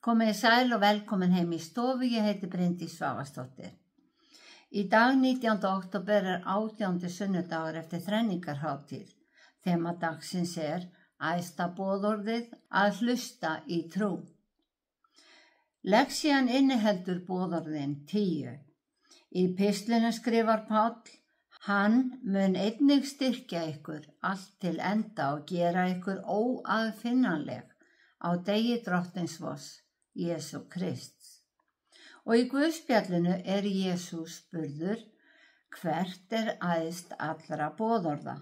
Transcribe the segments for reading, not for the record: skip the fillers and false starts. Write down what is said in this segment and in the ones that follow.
Komið sæl og velkomin heim í stofu, ég heiti Bryndís Svavarsdóttir. Í dag 19. október 18. sunnudagur eftir þrenningarhátíð. Þema dagsins æðsta boðorðið að hlusta í trú. Lexían inniheldur boðorðin 10. Í pistlinu skrifar Páll, hann mun einnig styrkja ykkur allt til enda og gera ykkur óaðfinnanleg á degi drottins vors, Jesú Krists. Og í Guðspjallinu Jesús spurður, hvert æðst allra boðorða?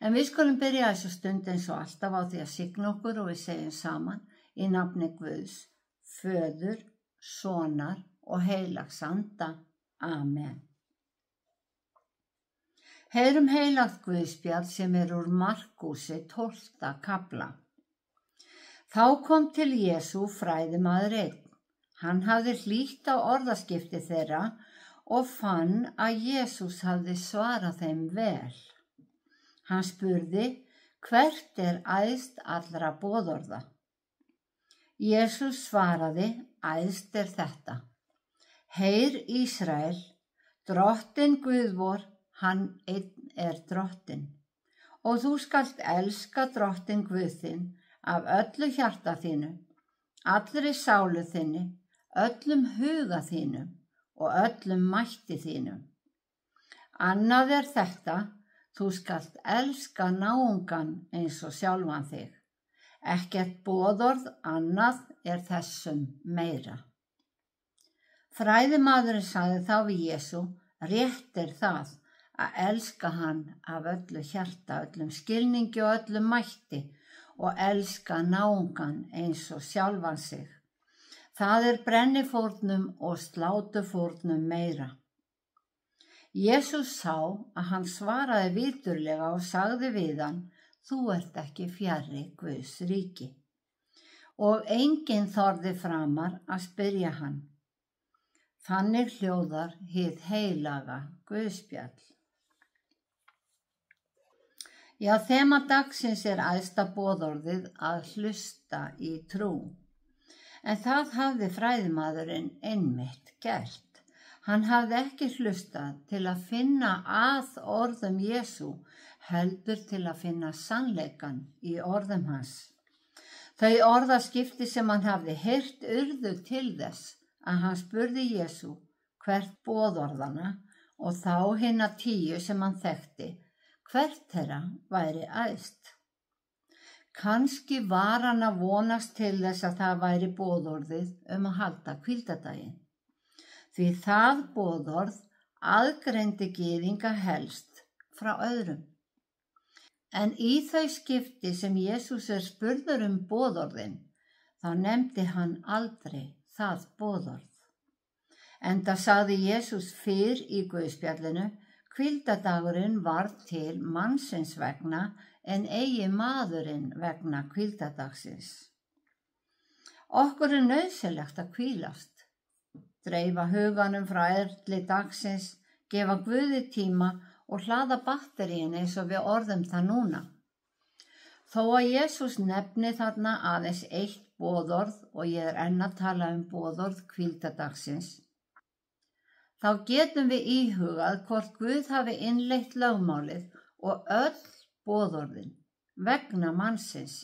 En við skulum byrja þessa stund eins og alltaf á því að signa okkur og við segjum saman í nafni Guðs, Föður, Sonar og Heilags Anda. Amen. Heyrum heilagt Guðspjall sem úr Markúsi 12. kafla. Þá kom til Jesú fræðimaður einn. Hann hafði hlýtt á orðaskipti þeirra og fann að Jesús hafði svarað þeim vel. Hann spurði, hvert æðst allra boðorða? Jesús svaraði, æðst þetta. Heyr Ísrael, Drottinn Guð vor, hann einn Drottinn. Og þú skalt elska Drottinn Guð þinn af öllu hjarta þínu, allri sálu þinni, öllum huga þínum og öllum mætti þínum. Annað þetta, þú skalt elska náungan eins og sjálfan þig. Ekkert boðorð annað þessum meira. Fræðimaðurinn sagði þá við Jesú, rétt það að elska hann af öllu hjarta, öllum skilningi og öllum mætti og elska náungan eins og sjálfan sig. Það brennifórnum og slátufórnum meira. Jesús sá að hann svaraði viturlega og sagði við hann, þú ert ekki fjarri Guðs ríki. Og enginn þorði framar að spyrja hann. Þannig hljóðar hið heilaga Guðspjall. Já, þema dagsins æðsta boðorðið að hlusta í trú. En það hafði fræðimaðurinn einmitt gert. Hann hafði ekki hlustað til að finna að orðum Jesú, heldur til að finna sannleikann í orðum hans. Þau orðaskipti sem hann hafði heyrt urðu til þess að hann spurði Jesú hvert boðorðana og þá hina 10 sem hann þekkti, hvert þeirra væri æðst. Kannski var hann að vonast til þess að það væri boðorðið að halda hvíldardaginn. Því það boðorð aðgreindi gyðinga helst frá öðrum. En í þau skipti sem Jesús spurður boðorðin, þá nefndi hann aldrei það boðorð. Enda sagði Jesús fyrr í Guðspjallinu, hvíldardagurinn varð til mannsins vegna en eigi maðurinn vegna hvíldardagsins. Okkur nauðsynlegt að hvílast, dreifa huganum frá erli dagsins, gefa Guði tíma og hlaða batteríin eins og við orðum það núna. Þó að Jesús nefni þarna aðeins eitt boðorð og ég enn að tala boðorð hvíldardagsins, þá getum við íhugað hvort Guð hafi innleitt lögmálið og öll boðorðin vegna mannsins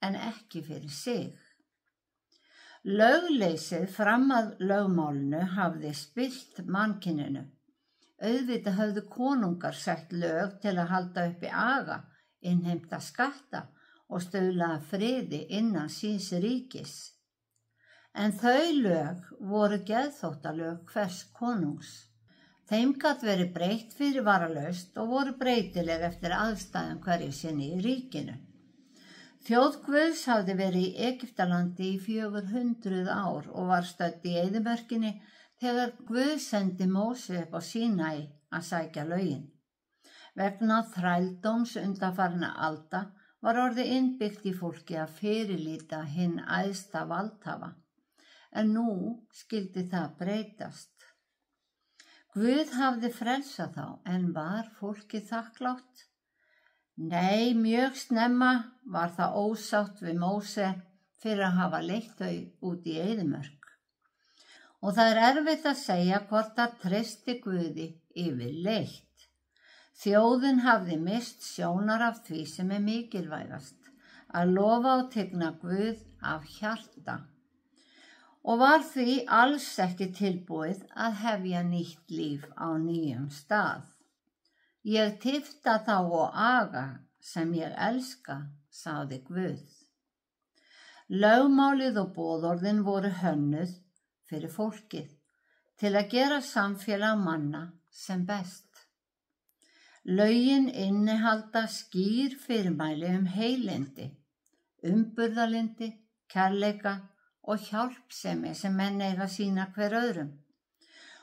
en ekki fyrir sig. Lögleysið fram að lögmálinu hafði spillt mannkyninu. Auðvitað höfðu konungar sett lög til að halda uppi aga, innheimta skatta og stuðla að friði innan síns ríkis. En þau lög voru geðþóttalög hvers konungs. Þeim gat verið breytt fyrirvaralaust og voru breytileg eftir aðstæðum hverju sinni í ríkinu. Þjóð Guðs hafði verið í Egyptalandi í 400 ár og var stödd í eyðimörkinni þegar Guð sendi Móse upp á Sínaí að sækja lögin. Vegna þrældóms undanfarinna alda var orðið innbyggt í fólki að fyrirlíta hinn æðsta valdhafa. En nú skyldi það breytast. Guð hafði frelsað þá, en var fólkið þakklátt? Nei, mjög snemma var það ósátt við Móse fyrir að hafa leitt þau út í eyðimörk. Og það erfitt að segja hvort það treysti Guði yfirleitt. Þjóðin hafði mist sjónar af því sem mikilvægast, að lofa og tigna Guð af hjarta, og var því alls ekki tilbúið að hefja nýtt líf á nýjum stað. Ég tifta þá og aga sem ég elska, sagði Guð. Lögmálið og boðorðin voru hönnuð fyrir fólkið til að gera samfélag manna sem best. Lögin innihalda skýr fyrirmæli heilindi, umburðarlyndi, kærleika og hjálpsemi sem menn eiga að sýna hver öðrum.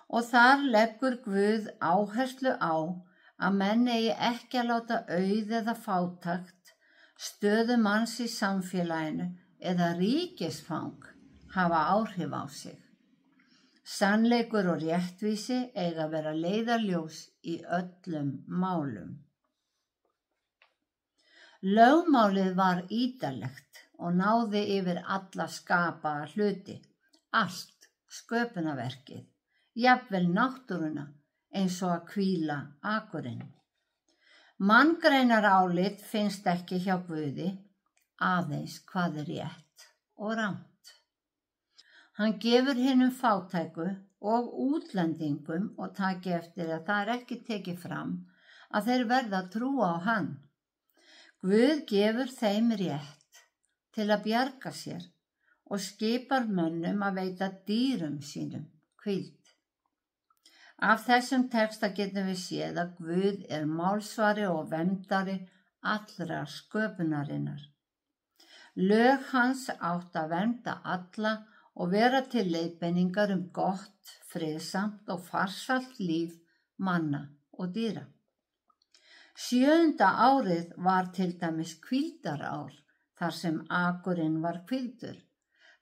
Og þar leggur Guð áherslu á að menn eigi ekki að láta auð eða fátækt, stöðu manns í samfélaginu eða ríkisfang hafa áhrif á sig. Sannleikur og réttvísi eiga að vera leiðarljós í öllum málum. Lögmálið var ítarlegt og náði yfir alla skapaða hluti, allt sköpunarverkið, jafnvel náttúruna eins og að hvíla akurinn. Manngreinarálit finnst ekki hjá Guði, aðeins hvað er rétt og rangt. Hann gefur hinum fátæku og útlendingum og taki eftir að það er ekki tekið fram að þeir verða að trúa á hann. Guð gefur þeim rétt til að bjarga sér og skipar mönnum að veita dýrum sínum hvíld. Af þessum texta getum við séð að Guð er málsvari og verndari allra sköpunarinnar. Lög hans átt að vernda alla og vera til leiðbeiningar gott, friðsamt og farsælt líf manna og dýra. 7. árið var til dæmis hvíldarár, þar sem akurinn var hvíldur.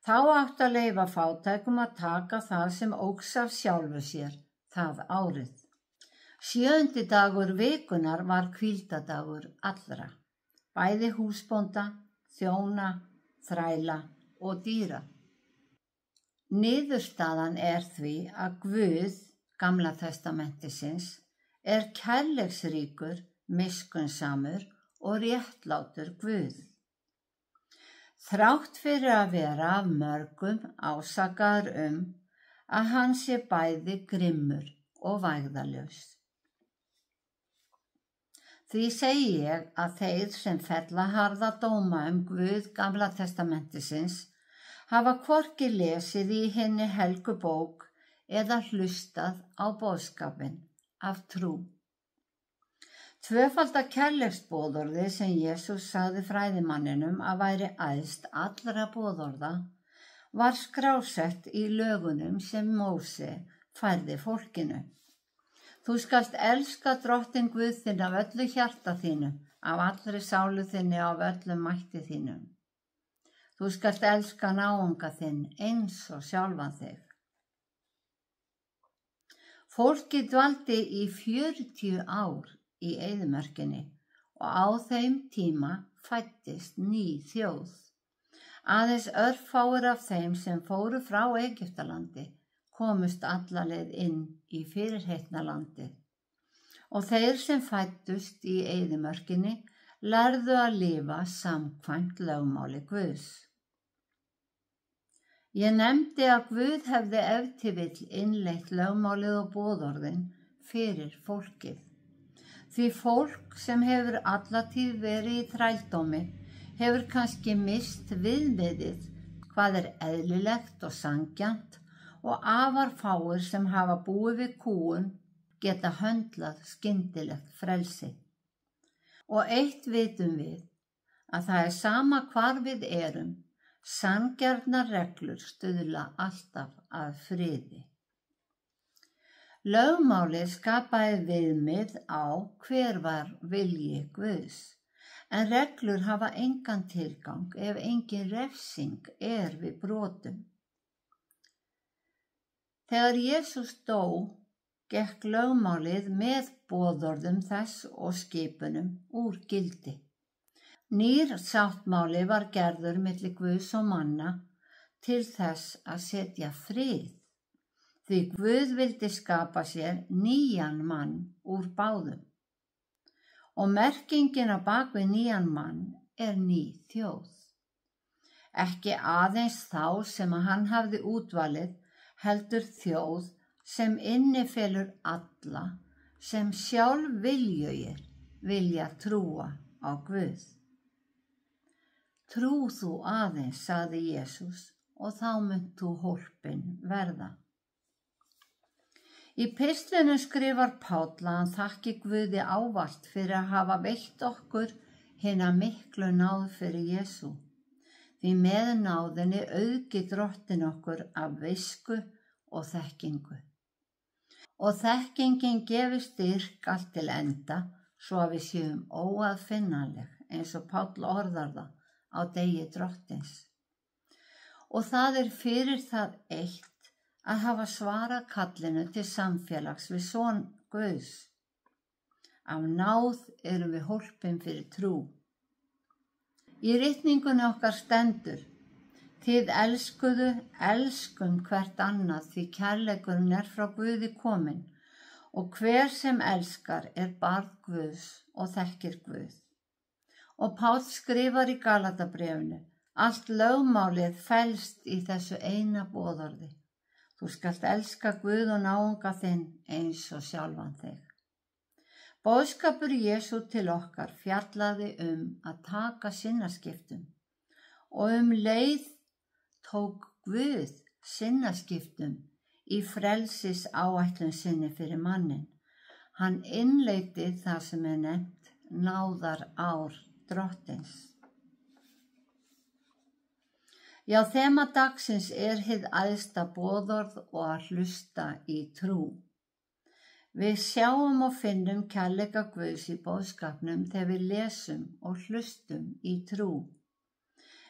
Þá átti að leyfa fátækum að taka það sem óx af sjálfu sér það árið. 7. dagur vikunar var hvíldadagur allra, bæði húsbónda, þjóna, þræla og dýra. Niðurstaðan er því að Guð, Gamla testamentisins, er kærleiksríkur, miskunnsamur og réttlátur Guð. Þrátt fyrir að vera af mörgum ásakaður að hann sé bæði grimmur og vægðarlaus. Því segi ég að þeir sem fella harða dóma Guð Gamla testamentisins hafa hvorki lesið í hinni helgu bók eða hlustað á boðskapinn af trú. Tvöfalda kærleiksboðorðið sem Jesús sagði fræðimanninum að væri æðst allra boðorða var skrásett í lögunum sem Móse færði fólkinu. Þú skalt elska Drottinn Guð þinn af öllu hjarta þínu, af allri sálu þinni og af öllum mætti þínum. Þú skalt elska náunga þinn eins og sjálfan þig. Fólkið dvaldi í 40 ár í eyðimörkinni og á þeim tíma fæddist ný þjóð. Aðeins örfáir af þeim sem fóru frá Egyptalandi komust alla leið inn í fyrirheitna landið og þeir sem fæddust í eyðimörkinni lærðu að lifa samkvæmt lögmáli Guðs. Ég nefndi að Guð hefði ef til vill innleitt lögmálið og boðorðin fyrir fólkið. Því fólk sem hefur alla tíð verið í þrældómi hefur kannski mist viðmiðið hvað er eðlilegt og sanngjarnt og afar fáir sem hafa búið við kúgun geta höndlað skyndilegt frelsi. Og eitt vitum við, að það er sama hvar við erum, sanngjarnar reglur stuðla alltaf að friði. Lögmálið skapaði viðmið á hver var vilji Guðs, en reglur hafa engan tilgang ef engin refsing er við brotum. Þegar Jesús dó, gekk lögmálið með boðorðum þess og skipunum úr gildi. Nýr sáttmáli var gerður milli Guðs og manna til þess að setja frið, því Guð vildi skapa sér nýjan mann úr báðum. Og merkingin á bak við nýjan mann er ný þjóð. Ekki aðeins þá sem hann hafði útvalið, heldur þjóð sem innifelur alla sem sjálf viljugir vilja trúa á Guð. Trú þú aðeins, sagði Jesús, og þá munt þú hólpin verða. Í pistlunum skrifar Páll að hann þakki Guði ávallt fyrir að hafa veitt okkur hina miklu náð fyrir Jesú. Því með náðinni auðgi Drottinn okkur af visku og þekkingu. Og þekkingin gefi styrk allt til enda, svo að við séum óaðfinnanleg, eins og Páll orðar það, á degi Drottins. Og það er fyrir það eitt að hafa svarað kallinu til samfélags við son Guðs. Af náð erum við hólpin fyrir trú. Í ritningunni okkar stendur: Þið elskuðu, elskum hvert annað, því kærleikurinn er frá Guði kominn, og hver sem elskar er barn Guðs og þekkir Guð. Og Páll skrifar í Galatabréfinu: Allt lögmálið felst í þessu eina boðorði: Þú skalt elska Guð og náunga þinn eins og sjálfan þig. Boðskapur Jesú til okkar fjallaði að taka sinnaskiptum, og leið tók Guð sinnaskiptum í frelsis áætlun sinni fyrir mannin. Hann innleiddi það sem er nefnt náðarár Drottins. Já, þema dagsins er hið æðsta boðorð og að hlusta í trú. Við sjáum og finnum kærleika Guðs í boðskapnum þegar við lesum og hlustum í trú.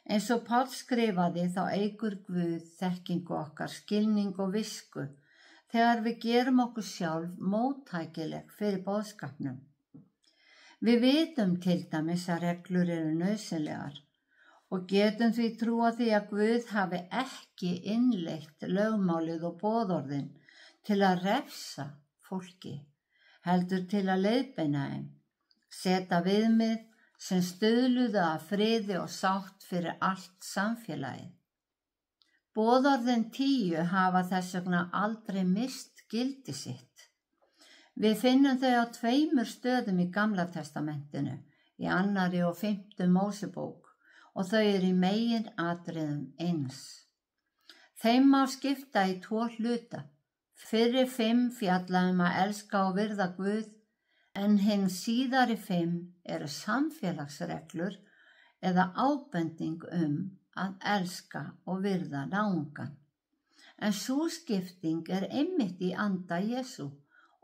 Eins og Páll skrifaði þá eykur Guð þekkingu okkar, skilning og visku þegar við gerum okkur sjálf móttækileg fyrir boðskapnum. Við vitum til dæmis að reglur eru nauðsynlegar og getum því trúa því að Guð hafi ekki innleitt lögmálið og boðorðin til að refsa fólki, heldur til að leiðbeina þeim, setja viðmið sem stuðluðu að friði og sátt fyrir allt samfélagið. Boðorðin 10 hafa þess vegna aldrei mist gildi sitt. Við finnum þau á 2 stöðum í Gamla testamentinu, í 2. og 5. Mósebók, og þau eru í meginatriðum eins. Þeim má skipta í 2 hluta. Fyrri 5 fjalla að elska og virða Guð, en hinn síðari 5 eru samfélagsreglur eða ábending að elska og virða náungan. En sú skipting er einmitt í anda Jesú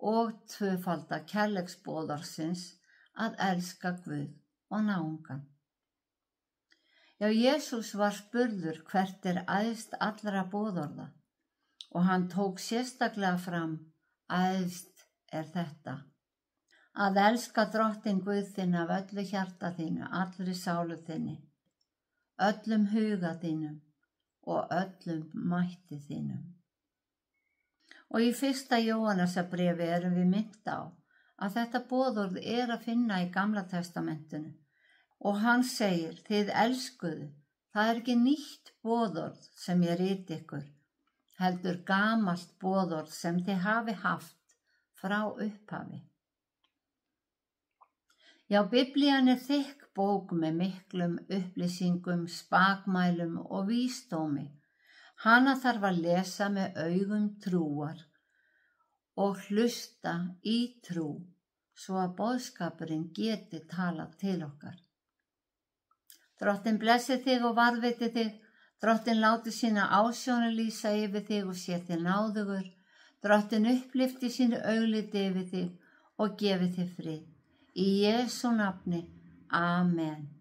og tvöfalda kærleiksboðorðsins að elska Guð og náungan. Já, Jesús var spurður hvert er æðst allra boðorða og hann tók sérstaklega fram: æðst er þetta, að elska Drottinn Guð þinn af öllu hjarta þínu, allri sálu þinni, öllum huga þínum og öllum mætti þínum. Og í 1. Jóhannesarbréfi erum við minnt á að þetta boðorð er að finna í Gamla testamentinu og hann segir: þið elskuðu, það er ekki nýtt boðorð sem ég riti ykkur, heldur gamalt boðorð sem þið hafi haft frá upphafi. Já, Biblían er þykk bók með miklum upplýsingum, spakmælum og vísdómi. Hana þarf að lesa með augum trúar og hlusta í trú svo að boðskapurinn geti talað til okkar. Drottinn blessi þig og varðveiti þig. Drottinn láti sína ásjónu lýsa yfir þig og sé þig náðugur. Drottinn upplyfti sínu augliti yfir þig og gefi þig frið. Í Jesú nafni. Amen.